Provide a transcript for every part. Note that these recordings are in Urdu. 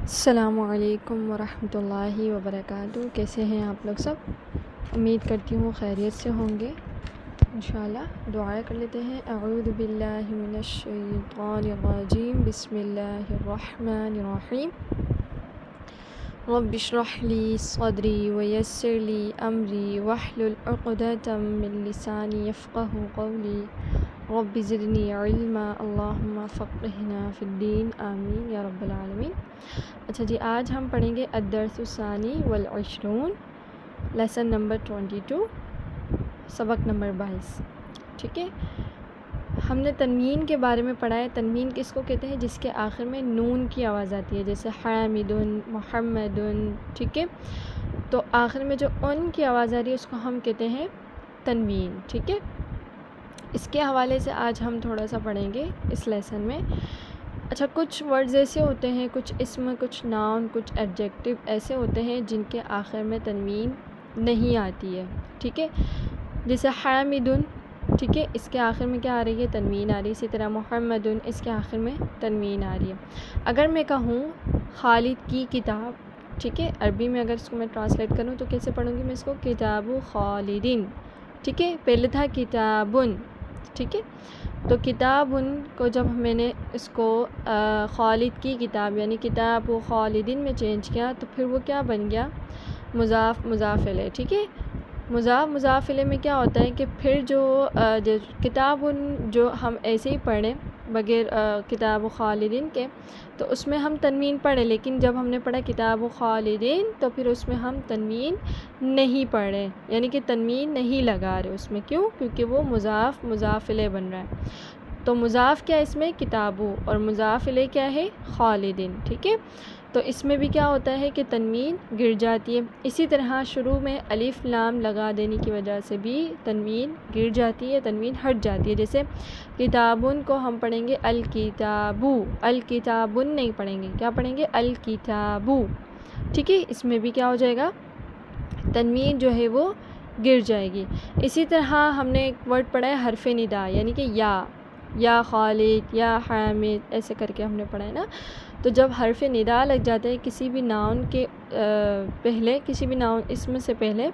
السلام علیکم ورحمۃ اللہ وبرکاتہ۔ کیسے ہیں آپ لوگ سب؟ امید کرتی ہوں خیریت سے ہوں گے انشاءاللہ۔ دعا کر لیتے ہیں۔ اعوذ باللہ من الشیطان الرجیم، بسم اللہ الرحمن الرحیم۔ رب اشرح لی صدری ویسر لی امری واحلل عقدۃ من لسانی یفقہوا قولی رب زدنی علما اللہم فقہنا فی الدین آمین یا رب العالمین۔ اچھا جی، آج ہم پڑھیں گے الدرس الثانی والعشرون، لیسن نمبر 22، سبق نمبر 22۔ ٹھیک ہے، ہم نے تنوین کے بارے میں پڑھا ہے۔ تنوین کس کو کہتے ہیں؟ جس کے آخر میں نون کی آواز آتی ہے، جیسے حامدن، محمدن۔ ٹھیک ہے، تو آخر میں جو ان کی آواز آ رہی ہے اس کو ہم کہتے ہیں تنوین۔ ٹھیک ہے، اس کے حوالے سے آج ہم تھوڑا سا پڑھیں گے اس لیسن میں۔ اچھا، کچھ ورڈز ایسے ہوتے ہیں، کچھ اسم، کچھ ناؤن، کچھ ایڈجیکٹو ایسے ہوتے ہیں جن کے آخر میں تنوین نہیں آتی ہے۔ ٹھیک ہے، جیسے حامدن، ٹھیک ہے، اس کے آخر میں کیا آ رہی ہے؟ تنوین آ رہی ہے۔ اسی طرح محمدن، اس کے آخر میں تنوین آ رہی ہے۔ اگر میں کہوں خالد کی کتاب، ٹھیک ہے، عربی میں اگر اس کو میں ٹرانسلیٹ کروں تو کیسے پڑھوں گی میں اس کو؟ کتاب خالدین۔ ٹھیک ہے، پہلے تھا کتابن۔ ٹھیک ہے، تو کتابن کو جب میں نے اس کو خالد کی کتاب یعنی کتاب خالدین میں چینج کیا تو پھر وہ کیا بن گیا؟ مضاف مضاف الیہ۔ ٹھیک ہے، مضاف مضاف الیہ میں کیا ہوتا ہے کہ پھر جو کتابن جو ہم ایسے ہی پڑھیں بغیر کتاب خالدین کے تو اس میں ہم تنوین پڑھیں، لیکن جب ہم نے پڑھا کتاب خالدین تو پھر اس میں ہم تنوین نہیں پڑھیں، یعنی کہ تنوین نہیں لگا رہے اس میں۔ کیوں؟ کیونکہ وہ مضاف مضاف الیہ بن رہا ہے۔ تو مضاف کیا ہے اس میں؟ کتابو، اور مضاف الیہ کیا ہے؟ خالدین۔ ٹھیک ہے، تو اس میں بھی کیا ہوتا ہے کہ تنوین گر جاتی ہے۔ اسی طرح شروع میں الف لام لگا دینے کی وجہ سے بھی تنوین گر جاتی ہے، تنوین ہٹ جاتی ہے۔ جیسے کتابن کو ہم پڑھیں گے الکتابو، الکتابن نہیں پڑھیں گے، کیا پڑھیں گے؟ الکتابو۔ ٹھیک ہے، اس میں بھی کیا ہو جائے گا؟ تنوین جو ہے وہ گر جائے گی۔ اسی طرح ہم نے ایک ورڈ پڑھا ہے حرف ندا، یعنی کہ یا خالد، یا حامد، ایسے کر کے ہم نے پڑھا ہے نا۔ تو جب حرف ندا لگ جاتا ہے کسی بھی ناؤن کے پہلے، کسی بھی ناؤن اسم سے پہلے،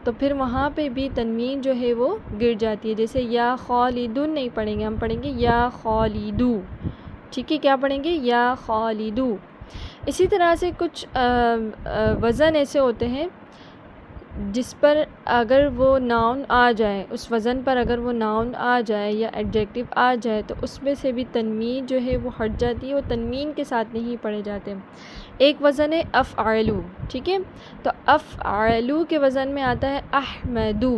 تو پھر وہاں پہ بھی تنوین جو ہے وہ گر جاتی ہے۔ جیسے یا خالدون نہیں پڑھیں گے، ہم پڑھیں گے یا خالدو۔ ٹھیک ہے، کیا پڑھیں گے؟ یا خالدو۔ اسی طرح سے کچھ وزن ایسے ہوتے ہیں جس پر اگر وہ ناؤن آ جائے، اس وزن پر اگر وہ ناؤن آ جائے یا ایڈجیکٹو آ جائے تو اس میں سے بھی تنوین جو ہے وہ ہٹ جاتی ہے، وہ تنوین کے ساتھ نہیں پڑھے جاتے۔ ایک وزن ہے افعلو، ٹھیک ہے، تو افعلو کے وزن میں آتا ہے احمدو۔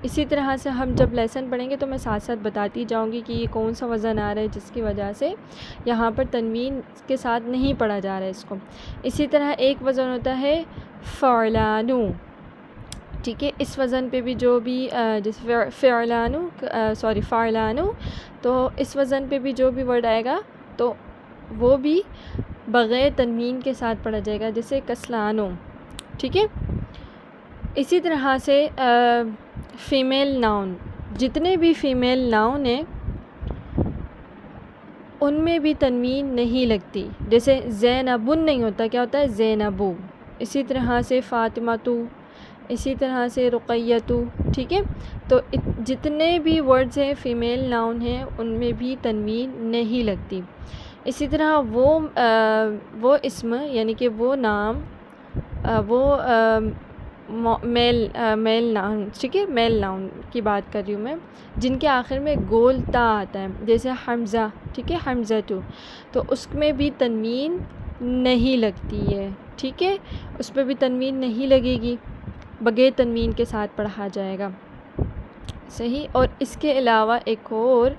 اسی طرح سے ہم جب لیسن پڑھیں گے تو میں ساتھ ساتھ بتاتی جاؤں گی کہ یہ کون سا وزن آ رہا ہے جس کی وجہ سے یہاں پر تنوین کے ساتھ نہیں پڑھا جا رہا ہے اس کو۔ اسی طرح ایک وزن ہوتا ہے فعلانو، ٹھیک ہے، اس وزن پہ بھی جو بھی جیسے فعلانو، تو اس وزن پہ بھی جو بھی ورڈ آئے گا تو وہ بھی بغیر تنوین کے ساتھ پڑھا جائے گا، جیسے کسلانو۔ ٹھیک ہے، اسی طرح سے فیمیل ناؤن، جتنے بھی فیمیل ناؤن ہیں ان میں بھی تنوین نہیں لگتی۔ جیسے زینبن نہیں ہوتا، کیا ہوتا ہے؟ زینبو۔ اسی طرح سے فاطمتو، اسی طرح سے رقیتو۔ ٹھیک ہے، تو جتنے بھی ورڈز ہیں فیمیل ناؤن ہیں ان میں بھی تنوین نہیں لگتی۔ اسی طرح وہ اسم یعنی کہ وہ نام، وہ میل ناؤن، ٹھیک ہے، میل ناؤن کی بات کر رہی ہوں میں، جن کے آخر میں گول تا آتا ہے، جیسے حمزہ، ٹھیک ہے، حمزتو، تو اس میں بھی تنوین نہیں لگتی ہے۔ ٹھیک ہے، اس پہ بھی تنوین نہیں لگے گی، بغیر تنوین کے ساتھ پڑھا جائے گا۔ صحیح، اور اس کے علاوہ ایک اور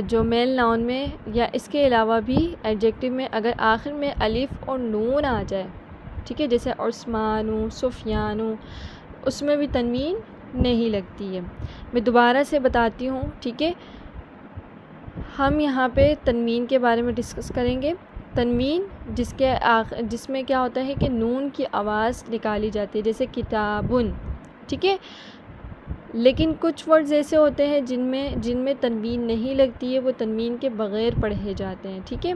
جو میل ناؤن میں یا اس کے علاوہ بھی ایڈجیکٹو میں اگر آخر میں الف اور نون آ جائے، ٹھیک ہے، جیسے عثمانو، سفیانو، اس میں بھی تنوین نہیں لگتی ہے۔ میں دوبارہ سے بتاتی ہوں، ٹھیک ہے، ہم یہاں پہ تنوین کے بارے میں ڈسکس کریں گے۔ تنوین جس میں کیا ہوتا ہے کہ نون کی آواز نکالی جاتی ہے، جیسے کتابن، ٹھیک ہے، لیکن کچھ ورڈز ایسے ہوتے ہیں جن میں تنوین نہیں لگتی ہے، وہ تنوین کے بغیر پڑھے جاتے ہیں، ٹھیک ہے۔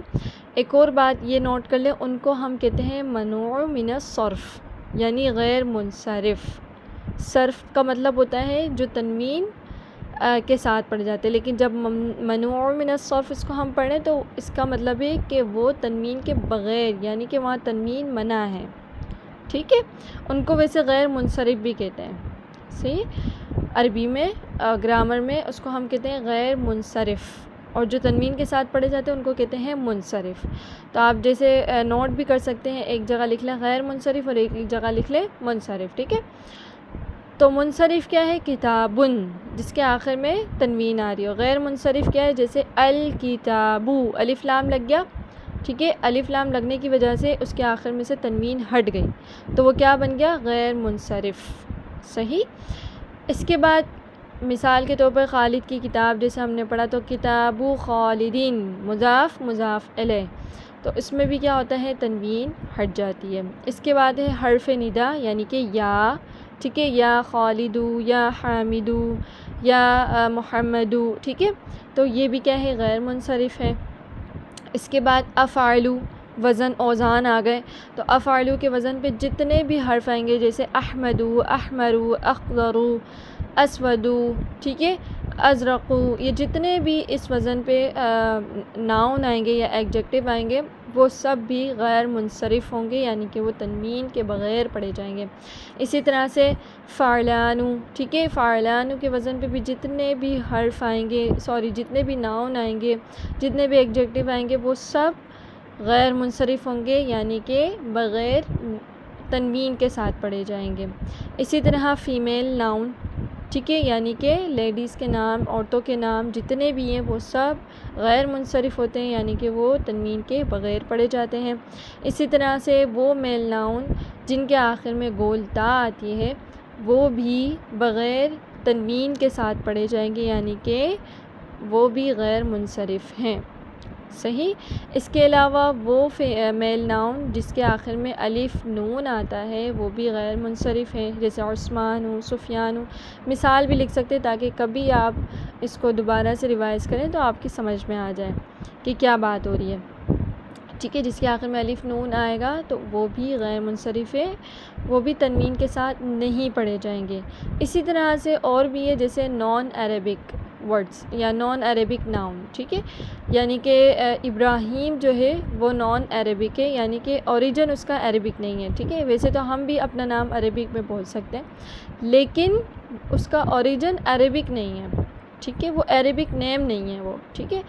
ایک اور بات یہ نوٹ کر لیں، ان کو ہم کہتے ہیں منوع من الصرف، یعنی غیر منصرف۔ صرف کا مطلب ہوتا ہے جو تنوین کے ساتھ پڑھے جاتے ہیں، لیکن جب منوع من الصرف اس کو ہم پڑھیں تو اس کا مطلب ہے کہ وہ تنوین کے بغیر، یعنی کہ وہاں تنوین منع ہے، ٹھیک ہے۔ ان کو ویسے غیر منصرف بھی کہتے ہیں، صحیح۔ عربی میں گرامر میں اس کو ہم کہتے ہیں غیر منصرف، اور جو تنوین کے ساتھ پڑھے جاتے ہیں ان کو کہتے ہیں منصرف۔ تو آپ جیسے نوٹ بھی کر سکتے ہیں، ایک جگہ لکھ لیں غیر منصرف اور ایک جگہ لکھ لیں منصرف، ٹھیک ہے۔ تو منصرف کیا ہے؟ کتابن، جس کے آخر میں تنوین آ رہی ہو۔ غیر منصرف کیا ہے؟ جیسے الکتابو، الف لام لگ گیا، ٹھیک ہے، الف لام لگنے کی وجہ سے اس کے آخر میں سے تنوین ہٹ گئی، تو وہ کیا بن گیا؟ غیر منصرف، صحیح۔ اس کے بعد مثال کے طور پر خالد کی کتاب جیسے ہم نے پڑھا، تو کتابو خالدین، مضاف مضاف الیہ، تو اس میں بھی کیا ہوتا ہے؟ تنوین ہٹ جاتی ہے۔ اس کے بعد ہے حرف ندا، یعنی کہ یا، ٹھیک ہے، یا خالدو، یا حامدو، یا محمدو، ٹھیک ہے، تو یہ بھی کیا ہے؟ غیر منصرف ہے۔ اس کے بعد افعلو، وزن اوزان آ گئے، تو افعلو کے وزن پہ جتنے بھی حرف آئیں گے، جیسے احمدو، احمرو، اخضرو، اسودو، ٹھیک ہے، ازرقو، یہ جتنے بھی اس وزن پہ ناؤن آئیں گے یا ایگجیکٹو آئیں گے، وہ سب بھی غیر منصرف ہوں گے، یعنی کہ وہ تنوین کے بغیر پڑھے جائیں گے۔ اسی طرح سے فعلانو، ٹھیک ہے، فعلانو کے وزن پہ بھی جتنے بھی حرف آئیں گے، جتنے بھی ناؤن آئیں گے، جتنے بھی ایگجیکٹو آئیں گے، وہ سب غیر منصرف ہوں گے، یعنی کہ بغیر تنوین کے ساتھ پڑھے جائیں گے۔ اسی طرح فیمیل ناؤن، ٹھیک ہے، یعنی کہ لیڈیز کے نام، عورتوں کے نام جتنے بھی ہیں وہ سب غیر منصرف ہوتے ہیں، یعنی کہ وہ تنوین کے بغیر پڑھے جاتے ہیں۔ اسی طرح سے وہ میل ناؤن جن کے آخر میں گول تا آتی ہے، وہ بھی بغیر تنوین کے ساتھ پڑھے جائیں گے، یعنی کہ وہ بھی غیر منصرف ہیں، صحیح۔ اس کے علاوہ وہ میل ناؤن جس کے آخر میں الف نون آتا ہے، وہ بھی غیر منصرف ہے، جیسے عثمان ہو، سفیان ہو۔ مثال بھی لکھ سکتے تاکہ کبھی آپ اس کو دوبارہ سے ریوائز کریں تو آپ کی سمجھ میں آ جائے کہ کیا بات ہو رہی ہے، ٹھیک ہے۔ جس کے آخر میں الف نون آئے گا تو وہ بھی غیر منصرف ہے، وہ بھی تنوین کے ساتھ نہیں پڑھے جائیں گے۔ اسی طرح سے اور بھی ہے، جیسے نان عربک ورڈز یا نان عربک ناؤن، ٹھیک ہے، یعنی کہ ابراہیم جو ہے وہ نان عربک ہے، یعنی کہ اوریجن اس کا عربک نہیں ہے، ٹھیک ہے۔ ویسے تو ہم بھی اپنا نام عربک میں بول سکتے ہیں، لیکن اس کا اوریجن عربک نہیں ہے، ٹھیک ہے، وہ عربک نیم نہیں ہے وہ، ٹھیک ہے،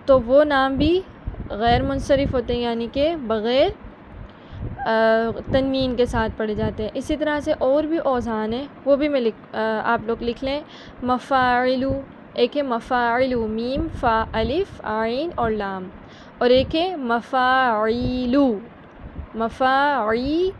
تو وہ نام بھی غیر منصرف ہوتے ہیں، یعنی کہ بغیر تنوین کے ساتھ پڑھے جاتے ہیں۔ اسی طرح سے اور بھی اوزان ہیں، وہ بھی آپ لوگ لکھ لیں۔ مفاعلو، ایک ہے مفاعلو، میم فا الف عین اور لام، اور ایک ہے مفاعیلو، مفاعی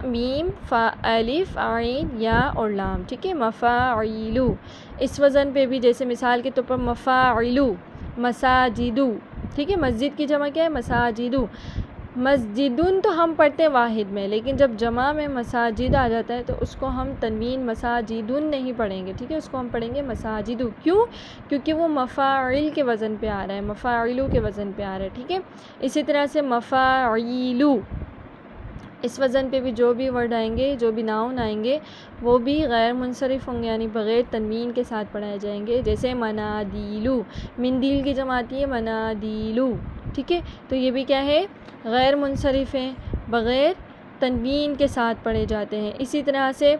میم فا الف عین یا اور لام، ٹھیک ہے، مفاعیلو۔ اس وزن پہ بھی جیسے مثال کے طور پر مفاعلو، مساجدو، ٹھیک ہے، مسجد کی جمع کیا ہے؟ مساجدو۔ مسجدن تو ہم پڑھتے ہیں واحد میں، لیکن جب جمع میں مساجد آ جاتا ہے تو اس کو ہم تنوین مساجدن نہیں پڑھیں گے، ٹھیک ہے، اس کو ہم پڑھیں گے مساجدو۔ کیوں؟ کیونکہ وہ مفاعل کے وزن پہ آ رہا ہے، مفاعلو کے وزن پہ آ رہا ہے، ٹھیک ہے۔ اسی طرح سے مفاعیلو، اس وزن پہ بھی جو بھی ورڈ آئیں گے، جو بھی ناؤن آئیں گے، وہ بھی غیر منصرف ہوں گے، یعنی بغیر تنوین کے ساتھ پڑھائے جائیں گے، جیسے منادیلو، مندیل کی جمع آتی ہے منادیلو، ٹھیک ہے، تو یہ بھی کیا ہے؟ غیر منصرف ہیں، بغیر تنوین کے ساتھ پڑھے جاتے ہیں۔ اسی طرح سے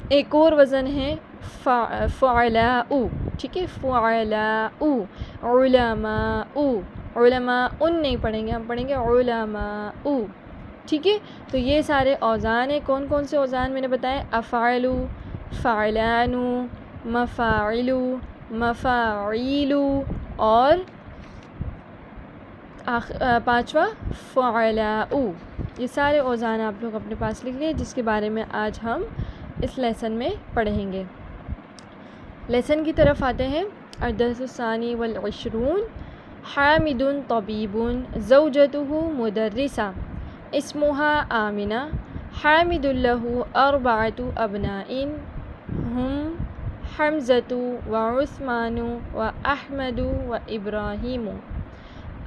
ایک اور وزن ہے فعلاء، ٹھیک ہے، فعلاء، علماء، علماء ان نہیں پڑھیں گے، ہم پڑھیں گے علماء، ٹھیک ہے۔ تو یہ سارے اوزان ہیں۔ کون کون سے اوزان میں نے بتائے؟ افعلو، فعلانو، مفاعلو، مفاعیلو، اور پانچواں فعلاء۔ یہ سارے اوزان آپ لوگ اپنے پاس لکھ لیں، جس کے بارے میں آج ہم اس لیسن میں پڑھیں گے۔ لیسن کی طرف آتے ہیں۔ الدرس الثانی والعشرون، حامد طبیب، زوجته مدرسہ، اسمها آمنہ، حامد له 4 أبناء، ہم حمزۃ و عثمان و احمد و ابراہیم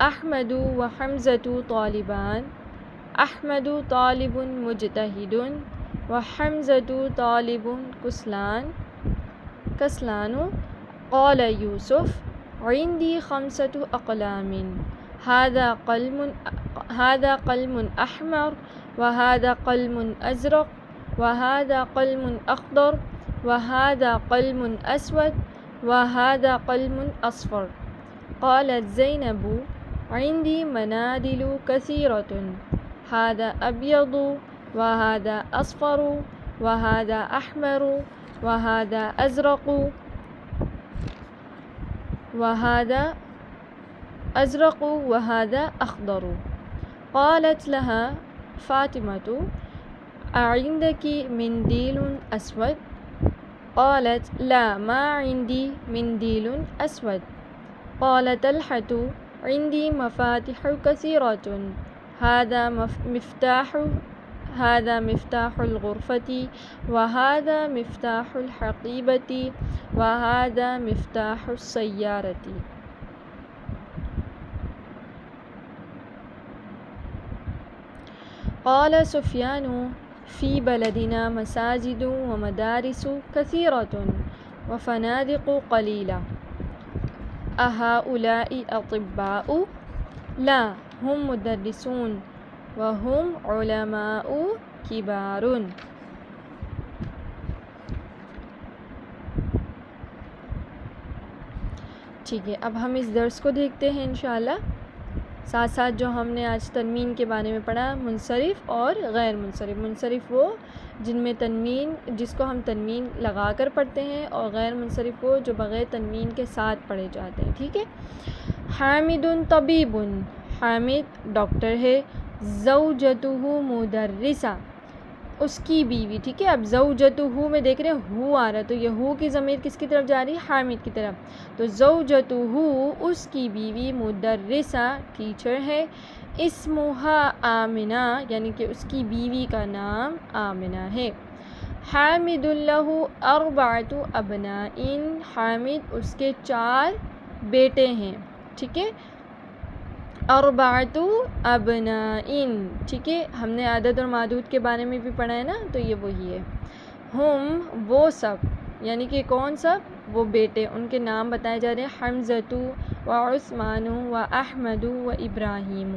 احمد و حمزۃ طالبان احمد طالب مجتہد و حمزۃ طالب کسلان قال یوسف عندي 5 أقلام هذا قلم أحمر وهذا قلم أزرق وهذا قلم أخضر وهذا قلم أسود وهذا قلم أصفر. قالت زينب عندي منادل كثيرة هذا أبيض وهذا أصفر وهذا أحمر وهذا أزرق وهذا أزرق وهذا أخضر. قالت لها فاطمة أعندك منديل أسود؟ قالت لا ما عندي منديل أسود. قال طلحة عندي مفاتيح كثيرة هذا مفتاح الغرفة وهذا مفتاح الحقيبة وهذا مفتاح السيارة. قال سفيان في بلدنا مساجد ومدارس كثيرة وفنادق قليلة أهؤلاء أطباء؟ لا هم مدرسون وهم علماء كبار. ٹھیک ہے، اب ہم اس درس کو دیکھتے ہیں انشاءاللہ. ساتھ ساتھ جو ہم نے آج تنوین کے بارے میں پڑھا، منصرف اور غیر منصرف. منصرف وہ جن میں تنوین، جس کو ہم تنوین لگا کر پڑھتے ہیں، اور غیر منصرف وہ جو بغیر تنوین کے ساتھ پڑھے جاتے ہیں. ٹھیک ہے. حامد طبیب، حامد ڈاکٹر ہے. زوجتہ مدرسہ، اس کی بیوی. ٹھیک ہے. اب زوجتہ میں دیکھ رہے ہیں ہو آ رہا ہے، تو یہ ہو کی ضمیر کس کی طرف جا رہی ہے؟ حامد کی طرف. تو زوجتہ اس کی بیوی، مدرسہ ٹیچر ہے. اسمہا آمنہ، یعنی کہ اس کی بیوی کا نام آمنہ ہے. حامد لہ 4 ابناء، حامد اس کے 4 بیٹے ہیں. ٹھیک ہے. 4 ابناء. ٹھیک ہے. ہم نے عدد اور معدود کے بارے میں بھی پڑھا ہے نا، تو یہ وہی ہے. ہم وہ سب، یعنی کہ کون سب؟ وہ بیٹے، ان کے نام بتائے جا رہے ہیں. حمزۃ و عثمان و احمد و ابراہیم.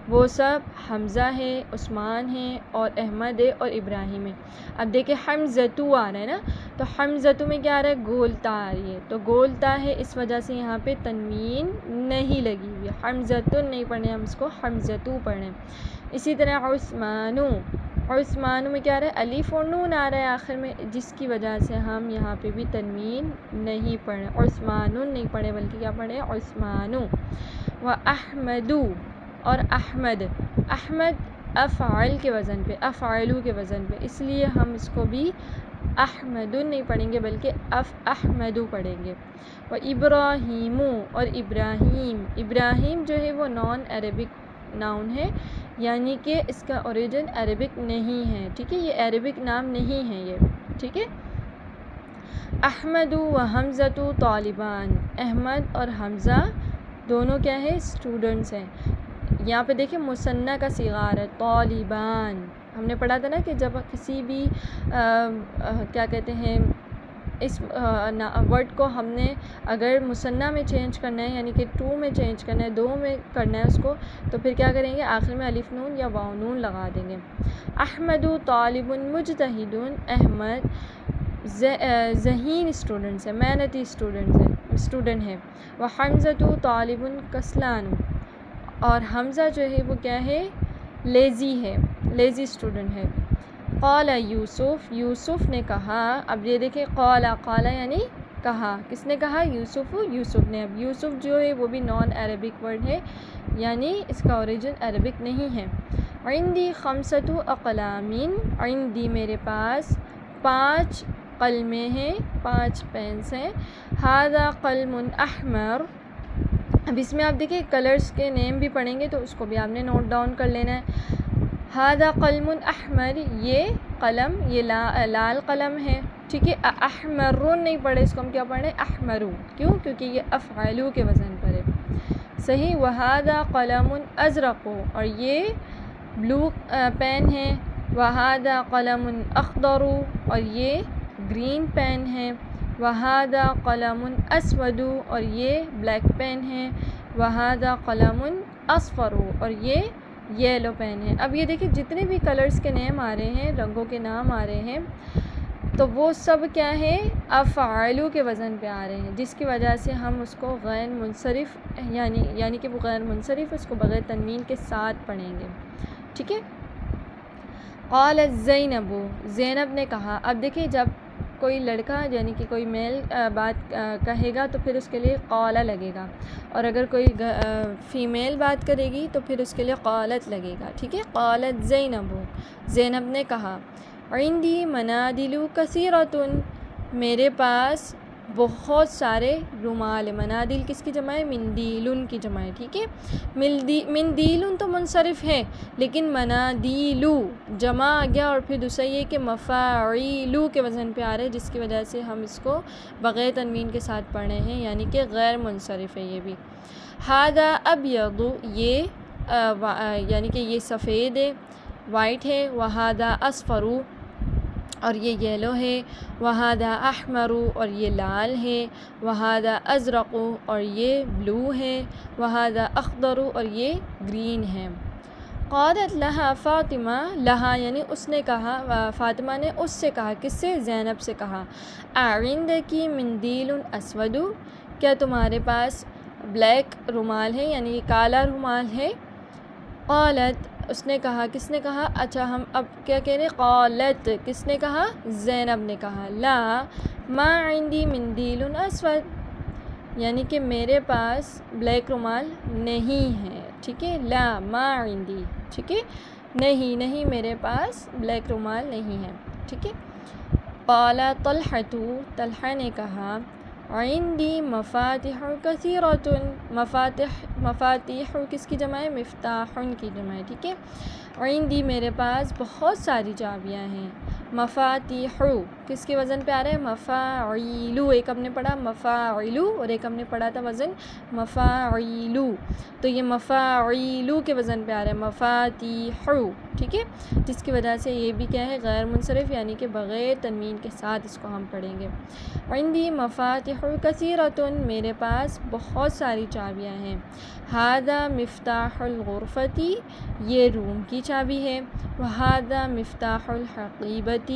وہ سب حمزہ ہے، عثمان ہے، اور احمد ہے، اور ابراہیم ہے. اب دیکھیں حمزۃ آ رہا ہے نا، تو حمزۃ میں کیا آ رہا ہے؟ گولتا آ رہی ہے. تو گولتا ہے، اس وجہ سے یہاں پہ تنوین نہیں لگی ہوئی ہے. حمزۃ نہیں پڑھنے، ہم اس کو حمزۃ پڑھیں. اسی طرح عثمان، عثمان میں کیا آ رہا ہے؟ الف اور نون آ رہا ہے آخر میں، جس کی وجہ سے ہم یہاں پہ بھی تنوین نہیں پڑھیں. عثمان نہیں پڑھیں، بلکہ کیا پڑھیں؟ عثمان. و احمد، اور احمد، احمد افعل کے وزن پہ، افعلو کے وزن پہ، اس لیے ہم اس کو بھی احمد نہیں پڑھیں گے، بلکہ احمد پڑھیں گے. و ابراہیم، اور ابراہیم، ابراہیم جو ہے وہ نان عربک ناؤن ہے، یعنی کہ اس کا اوریجن عربک نہیں ہے. ٹھیک ہے. یہ عربک نام نہیں ہے یہ. ٹھیک ہے. احمد و حمزۃ طالبان، احمد اور حمزہ دونوں کیا ہے؟ اسٹوڈنٹس ہیں. یہاں پہ دیکھیں مثنیٰ کا صیغہ آ رہا ہے، طالبان. ہم نے پڑھا تھا نا کہ جب کسی بھی کیا کہتے ہیں اس ورڈ کو ہم نے اگر مثنیٰ میں چینج کرنا ہے، یعنی کہ 2 میں چینج کرنا ہے، 2 میں کرنا ہے اس کو، تو پھر کیا کریں گے؟ آخر میں الف نون یا واو نون لگا دیں گے. احمد طالب مجتہد، احمد ذہین اسٹوڈنٹس ہے، محنتی اسٹوڈنٹ ہے. وہ حمزۃ طالب کسلان، اور حمزہ جو ہے وہ کیا ہے؟ لیزی ہے، لیزی اسٹوڈنٹ ہے. قال یوسف، یوسف نے کہا. اب یہ دیکھیں قال، قال یعنی کہا. کس نے کہا؟ یوسف، یوسف نے. اب یوسف جو ہے وہ بھی نان عربک ورڈ ہے، یعنی اس کا اوریجن عربک نہیں ہے. عندی 5 اقلام، عندی میرے پاس 5 قلمیں ہیں، 5 پینس ہیں. ھذا قلم احمر. اب اس میں آپ دیکھیں کلرز کے نیم بھی پڑھیں گے، تو اس کو بھی آپ نے نوٹ ڈاؤن کر لینا ہے. ھذا قلم احمر، یہ قلم، یہ لال قلم ہے. ٹھیک ہے. احمرون نہیں پڑھے، اس کو ہم کیا پڑھ رہے ہیں؟ احمرو. کیوں؟ کیونکہ یہ افعلو کے وزن پر ہے. صحیح. وہذا قلم ازرق، اور یہ بلو پین ہے. وہذا قلم اخضر، اور یہ گرین پین ہے. وہذا قلم اسود، اور یہ بلیک پین ہے. وہذا قلم اصفر، اور یہ یلو پین ہے. اب یہ دیکھیں جتنے بھی کلرز کے نیم آ رہے ہیں، رنگوں کے نام آ رہے ہیں، تو وہ سب کیا ہے؟ افعالو کے وزن پہ آ رہے ہیں، جس کی وجہ سے ہم اس کو غیر منصرف یعنی کہ وہ غیر منصرف، اس کو بغیر تنوین کے ساتھ پڑھیں گے. ٹھیک ہے. قالت زینب، زینب نے کہا. اب دیکھیں جب کوئی لڑکا یعنی کہ کوئی میل بات کہے گا تو پھر اس کے لیے قال لگے گا، اور اگر کوئی فیمیل بات کرے گی تو پھر اس کے لیے قالت لگے گا. ٹھیک ہے. قالت زینب، زینب نے کہا. عندی منادل کثیرۃ، میرے پاس بہت سارے رومال. منادل کس کی جمع ہے؟ مندیل کی جمع ہے. ٹھیک ہے. مندیل تو منصرف ہے، لیکن منادیلو جمع آ گیا، اور پھر دوسرا یہ کہ مفاعیلو کے وزن پہ آ رہے، جس کی وجہ سے ہم اس کو بغیر تنوین کے ساتھ پڑھ رہے ہیں، یعنی کہ غیر منصرف ہے یہ بھی. ھذا ابیض، یہ یعنی کہ یہ سفید ہے، وائٹ ہے. وھذا اصفر، اور یہ یلو ہے. وھذا احمر، اور یہ لال ہے. وھذا ازرق، اور یہ بلو ہے. وھذا اخضر، اور یہ گرین ہے. قالت لہا فاطمہ، لہا یعنی اس نے کہا، فاطمہ نے اس سے کہا. کس سے؟ زینب سے کہا. اعندکی مندیل اسود، کیا تمہارے پاس بلیک رومال ہے، یعنی کالا رومال ہے؟ قالت، اس نے کہا. کس نے کہا؟ اچھا ہم اب کیا کہہ رہے ہیں؟ قالت کس نے کہا؟ زینب نے کہا. لا ما عندی مندیل اسود، یعنی کہ میرے پاس بلیک رومال نہیں ہے. ٹھیک ہے. لا ما عندی، ٹھیک ہے، نہیں میرے پاس بلیک رومال نہیں ہے. ٹھیک ہے. قال طلحۃ، طلحہ نے کہا. عندی مفاتح کثیرۃ، مفاتیح کس کی جمع ہے؟ مفتاح کی جمع ہے. ٹھیک ہے. عندی میرے پاس بہت ساری چابیاں ہیں. مفاتیح کس کے وزن پہ آ رہا ہے؟ مفاعیلو. ایک ہم نے پڑھا مفاعلو، اور ایک ہم نے پڑھا تھا وزن مفاعیلو، تو یہ مفاعیلو کے وزن پہ آ رہا ہے مفاتیح. ٹھیک ہے. جس کی وجہ سے یہ بھی کیا ہے؟ غیر منصرف، یعنی کہ بغیر تنوین کے ساتھ اس کو ہم پڑھیں گے. عندی مفاتح کثیرۃ، میرے پاس بہت ساری چابیاں ہیں. ھذا مفتاح الغرفۃ، یہ روم کی چابی ہے. وھذا مفتاح الحقیبۃ،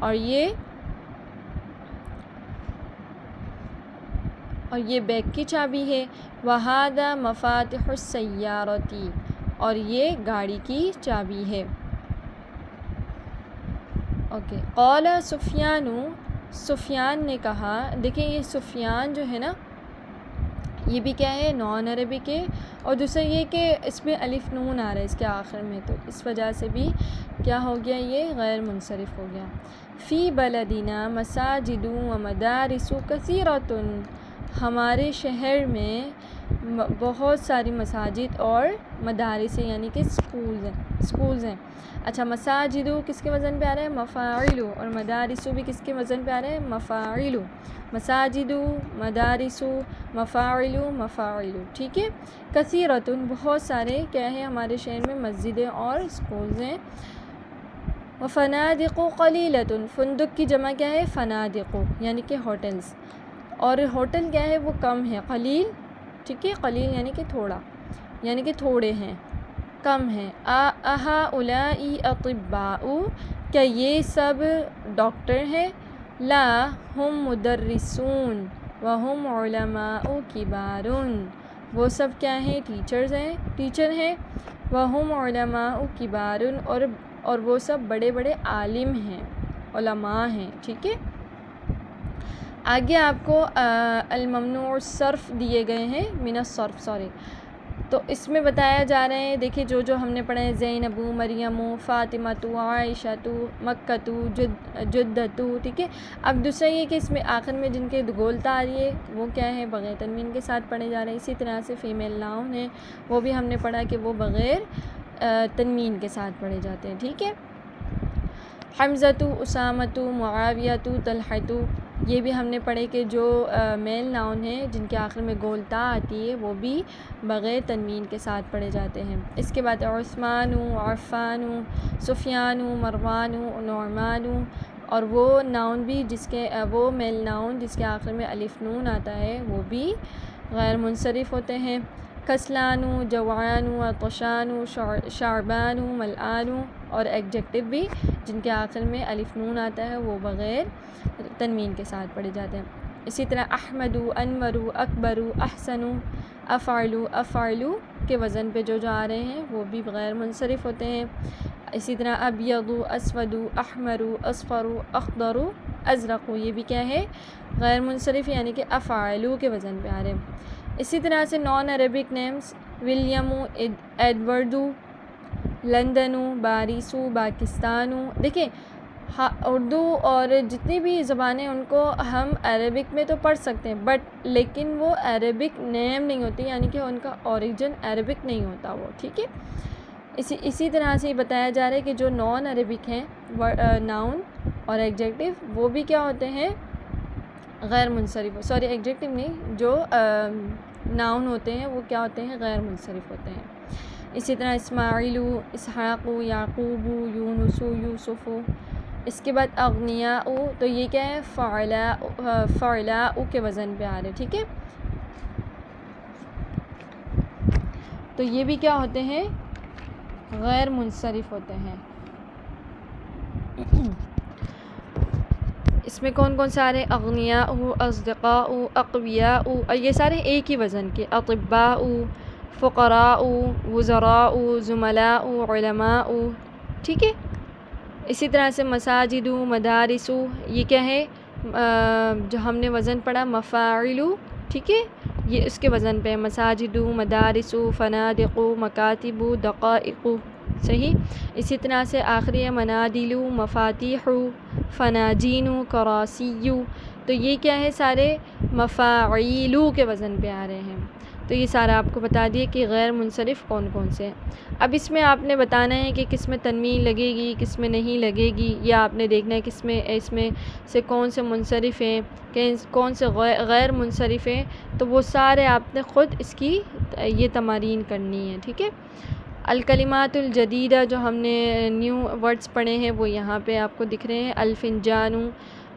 اور یہ بیگ کی چابی ہے. وھذا مفاتح السیارۃ، اور یہ گاڑی کی چابی ہے. اوکے. قال سفیان، سفیان نے کہا. دیکھیں یہ سفیان جو ہے نا، یہ بھی کیا ہے؟ نان عربک ہے، اور دوسرا یہ کہ اس میں الف نون آ رہا ہے اس کے آخر میں، تو اس وجہ سے بھی کیا ہو گیا؟ یہ غیر منصرف ہو گیا. فی بلدنا مساجد و مدارس کثیرۃ، ہمارے شہر میں بہت ساری مساجد اور مدارس ہیں، یعنی کہ اسکولز ہیں. اچھا مساجد کس کے وزن پہ آ رہا ہے؟ مفاعل، اور مدارس بھی کس کے وزن پہ آ رہا ہے؟ مفاعل. مساجد، مدارس، مفاعل. ٹھیک ہے. کثیرۃ، بہت سارے کیا ہیں ہمارے شہر میں؟ مسجدیں اور اسکولز ہیں. وفنادق قلیلۃ، فندق کی جمع کیا ہے؟ فنادق، یعنی کہ ہوٹلز. اور ہوٹل کیا ہے؟ وہ کم ہے. قلیل، ٹھیک ہے، قلیل یعنی کہ تھوڑا، یعنی کہ تھوڑے ہیں، کم ہیں. اہؤلاء اطباء، کیا یہ سب ڈاکٹر ہیں؟ لا ہم مدرسون وہم علماء کبار، وہ سب کیا ہیں؟ ٹیچر ہیں. وہم علماء کبار، اور وہ سب بڑے بڑے عالم ہیں، علماء ہیں. ٹھیک ہے. آگے آپ کو الممنوع الصرف دیے گئے ہیں، من الصرف تو اس میں بتایا جا رہے ہیں. دیکھیں جو ہم نے پڑھے ہیں: زینب، مریم، فاطمہ، عائشہ، مکہ، جدہ. ٹھیک ہے. اب دوسرا یہ کہ اس میں آخر میں جن کے دگولتا آ رہی ہے وہ کیا ہے؟ بغیر تنوین کے ساتھ پڑھے جا رہے ہیں. اسی طرح سے فیمیل ناؤن ہیں، وہ بھی ہم نے پڑھا کہ وہ بغیر تنوین کے ساتھ پڑھے جاتے ہیں. ٹھیک ہے. حمزۃ، اسامۃ، معاویۃ، طلحۃ، یہ بھی ہم نے پڑھے کہ جو میل ناؤن ہیں جن کے آخر میں گولتا آتی ہے وہ بھی بغیر تنوین کے ساتھ پڑھے جاتے ہیں۔ اس کے بعد عثمان، عفان، سفیان، مروان، نعمان، اور وہ ناؤن بھی جس کے وہ میل ناؤن جس کے آخر میں الف نون آتا ہے وہ بھی غیر منصرف ہوتے ہیں۔ کسلان، جوعان، عطشان، شعبان، ملعان، اور ایگجیکٹو بھی جن کے آخر میں الف نون آتا ہے وہ بغیر تنوین کے ساتھ پڑھے جاتے ہیں۔ اسی طرح احمد، انور، اکبر، احسن، افعل، افعل کے وزن پہ جو آ رہے ہیں وہ بھی غیر منصرف ہوتے ہیں۔ اسی طرح ابیض، اسود، احمر، اصفر، اخضر، ازرق، یہ بھی کیا ہے غیر منصرف، یعنی کہ افعلو کے وزن پہ آ رہے ہیں۔ اسی طرح سے non Arabic names William, Edward, London, Paris, Pakistan. دیکھیں اردو اور جتنی بھی زبانیں ان کو ہم عربک میں تو پڑھ سکتے ہیں لیکن وہ عربک نیم نہیں ہوتی، یعنی کہ ان کا اوریجن عربک نہیں ہوتا وہ، ٹھیک ہے۔ اسی طرح سے بتایا جا رہا ہے کہ جو نان عربک ہیں ناؤن اور ایگجیکٹو وہ بھی کیا ہوتے ہیں غیر منصرف، ایگجیکٹو نہیں، جو ناؤن ہوتے ہیں وہ کیا ہوتے ہیں غیر منصرف ہوتے ہیں۔ اسی طرح اسماعیل، اسحاق، یعقوب، یونس، یوسف۔ اس کے بعد اغنیاء، تو یہ کیا ہے فعلاء کے وزن پہ آ رہے، ٹھیک ہے۔ تو یہ بھی کیا ہوتے ہیں غیر منصرف ہوتے ہیں۔ اس میں کون کون سے آ رہے ہیں؟ اغنیاء، اصدقاء، اقویاء، اور یہ سارے ایک ہی وزن کے، اطباء، فقراء، وزراء، زملاء، علماء، ٹھیک ہے۔ اسی طرح سے مساجد، مدارس، یہ کیا ہے جو ہم نے وزن پڑھا مفاعل، ٹھیک ہے، یہ اس کے وزن پہ مساجد، مدارس، فنادق، مکاتب، دقائق، صحیح۔ اسی طرح سے آخری ہے منادل، مفاتیح، فناجین، کراسی، تو یہ کیا ہے سارے مفاعیلو کے وزن پہ آ رہے ہیں۔ تو یہ سارا آپ کو بتا دیے کہ غیر منصرف کون کون سے ہیں۔ اب اس میں آپ نے بتانا ہے کہ کس میں تنوین لگے گی کس میں نہیں لگے گی، یا آپ نے دیکھنا ہے اس میں سے کون سے منصرف ہیں کون سے غیر منصرف ہیں، تو وہ سارے آپ نے خود اس کی یہ تمارین کرنی ہے، ٹھیک ہے۔ الکلمات الجدیدہ جو ہم نے نیو ورڈز پڑھے ہیں وہ یہاں پہ آپ کو دکھ رہے ہیں، الفنجان،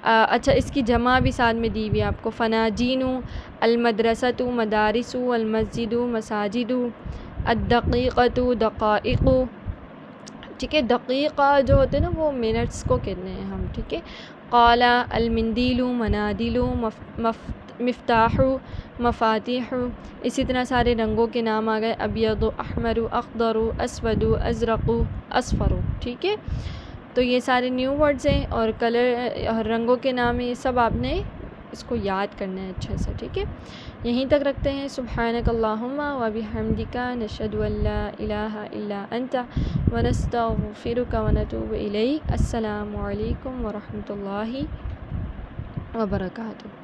اچھا اس کی جمع بھی ساتھ میں دی ہوئی ہے آپ کو، فناجین، المدرسۃ، مدارس، المسجد، مساجد، الدقیقۃ، دقائق، ٹھیک ہے۔ دقیقہ جو ہوتے ہیں نا وہ منٹس کو کہتے ہیں ہم، ٹھیک ہے۔ قال، المندیل، منادل، مفتاح، مفاتیح۔ اسی طرح سارے رنگوں کے نام آ گئے، ابیض، احمر، اخضر، اسود، ازرق، اصفر، ٹھیک ہے۔ تو یہ سارے نیو ورڈز ہیں اور کلر اور رنگوں کے نام ہیں، یہ سب آپ نے اس کو یاد کرنا ہے اچھے سے، ٹھیک ہے۔ یہیں تک رکھتے ہیں۔ سبحانک اللہم و بحمدک، نشہد ان لا الہ الا انت ونستغفرک ونتوب الیک۔ السلام علیکم ورحمۃ اللہ وبرکاتہ۔